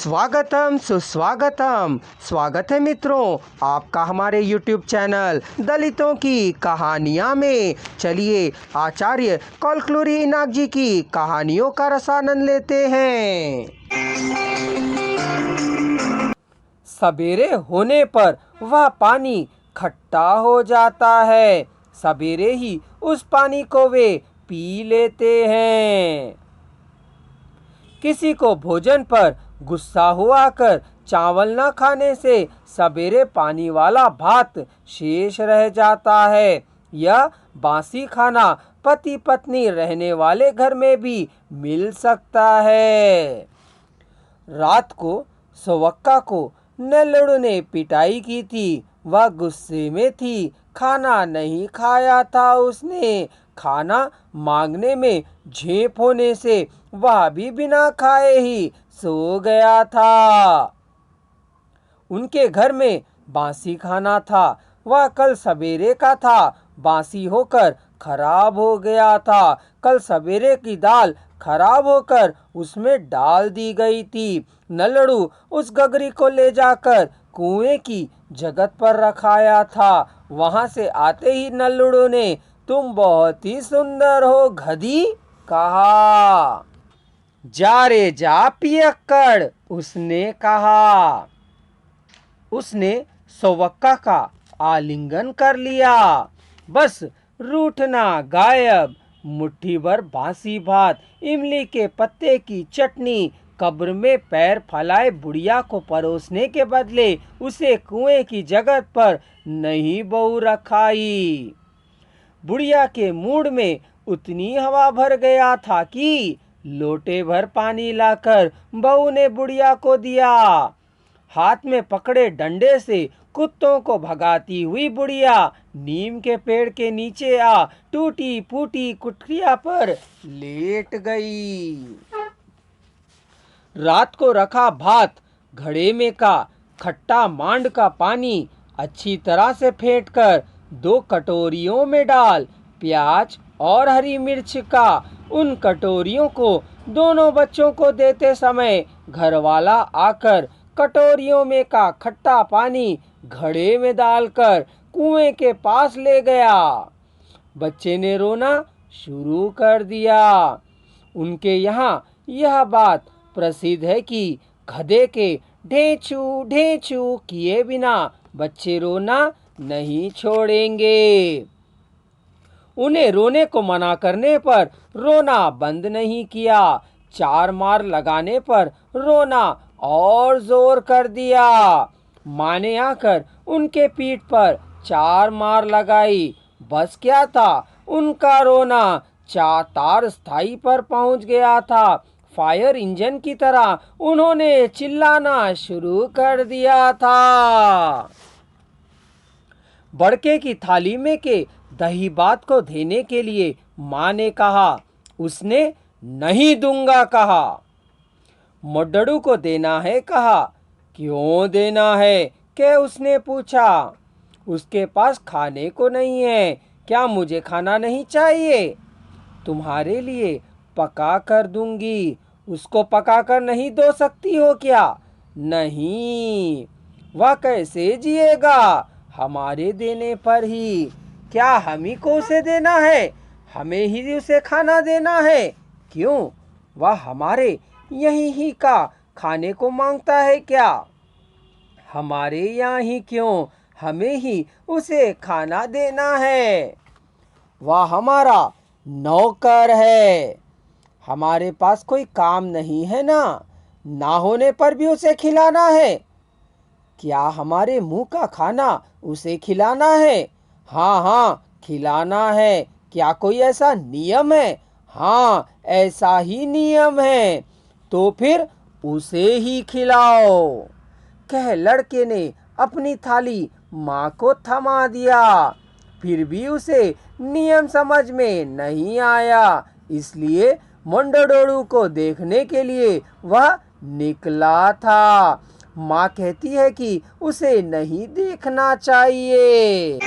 स्वागतम सुस्वागतम। स्वागत है मित्रों आपका हमारे YouTube चैनल दलितों की कहानियाँ में। चलिए आचार्य कौलक्लुरी इनाक जी की कहानियों का रसानंद लेते हैं। सवेरे होने पर वह पानी खट्टा हो जाता है। सवेरे ही उस पानी को वे पी लेते हैं। किसी को भोजन पर गुस्सा हुआ कर चावल न खाने से सवेरे पानी वाला भात शेष रह जाता है। यह बासी खाना पति पत्नी रहने वाले घर में भी मिल सकता है। रात को सवक्का को नल्लड़ू ने पिटाई की थी। वह गुस्से में थी। खाना नहीं खाया था उसने। खाना मांगने में झेप होने से वह भी बिना खाए ही सो गया था। उनके घर में बासी खाना था। वह कल सवेरे का था। बासी होकर खराब हो गया था। कल सवेरे की दाल खराब होकर उसमें डाल दी गई थी। नल्लड़ू उस गगरी को ले जाकर कुएं की जगत पर रखाया था। वहां से आते ही नल्लड़ू ने तुम बहुत ही सुंदर हो गधी कहा। जा रे जा पियक्कड़ उसने कहा। उसने सवक्का का आलिंगन कर लिया। बस रूठना गायब। मुट्ठी भर बासी भात, इमली के पत्ते की चटनी कब्र में पैर फैलाए बुढ़िया को परोसने के बदले उसे कुएं की जगत पर नहीं बहू रखाई। बुढ़िया के मूड में उतनी हवा भर गया था कि लोटे भर पानी लाकर बहू ने बुढ़िया को दिया। हाथ में पकड़े डंडे से कुत्तों को भगाती हुई बुढ़िया नीम के पेड़ के नीचे आ टूटी फूटी कुटिया पर लेट गई। रात को रखा भात, घड़े में का खट्टा मांड का पानी अच्छी तरह से फेंटकर 2 कटोरियों में डाल। प्याज और हरी मिर्च का उन कटोरियों को दोनों बच्चों को देते समय घरवाला आकर कटोरियों में का खट्टा पानी घड़े में डालकर कुएं के पास ले गया। बच्चे ने रोना शुरू कर दिया। उनके यहाँ यह बात प्रसिद्ध है कि गधे के ढेंचू ढेंचू किए बिना बच्चे रोना नहीं छोड़ेंगे। उन्हें रोने को मना करने पर रोना बंद नहीं किया। 4 मार लगाने पर रोना और जोर कर दिया। माँ ने आकर उनके पीठ पर 4 मार लगाई। बस क्या था, उनका रोना तार स्थाई पर पहुंच गया था। फायर इंजन की तरह उन्होंने चिल्लाना शुरू कर दिया था। बड़के की थाली में के दही भात को देने के लिए माँ ने कहा। उसने नहीं दूंगा कहा। मोड्डड़ू को देना है कहा। क्यों देना है क्या उसने पूछा। उसके पास खाने को नहीं है। क्या मुझे खाना नहीं चाहिए। तुम्हारे लिए पका कर दूंगी। उसको पका कर नहीं दो सकती हो क्या। नहीं, वह कैसे जिएगा हमारे देने पर ही। क्या हम ही को उसे देना है, हमें ही उसे खाना देना है। क्यों, वह हमारे यहीं ही का खाने को मांगता है क्या। हमारे यहाँ ही क्यों, हमें ही उसे खाना देना है। वह हमारा नौकर है। हमारे पास कोई काम नहीं है ना होने पर भी उसे खिलाना है। क्या हमारे मुंह का खाना उसे खिलाना है। हाँ हाँ खिलाना है। क्या कोई ऐसा नियम है। हाँ ऐसा ही नियम है। तो फिर उसे ही खिलाओ। कह लड़के ने अपनी थाली माँ को थमा दिया। फिर भी उसे नियम समझ में नहीं आया, इसलिए मोंडोडोड़ू को देखने के लिए वह निकला था। माँ कहती है कि उसे नहीं देखना चाहिए।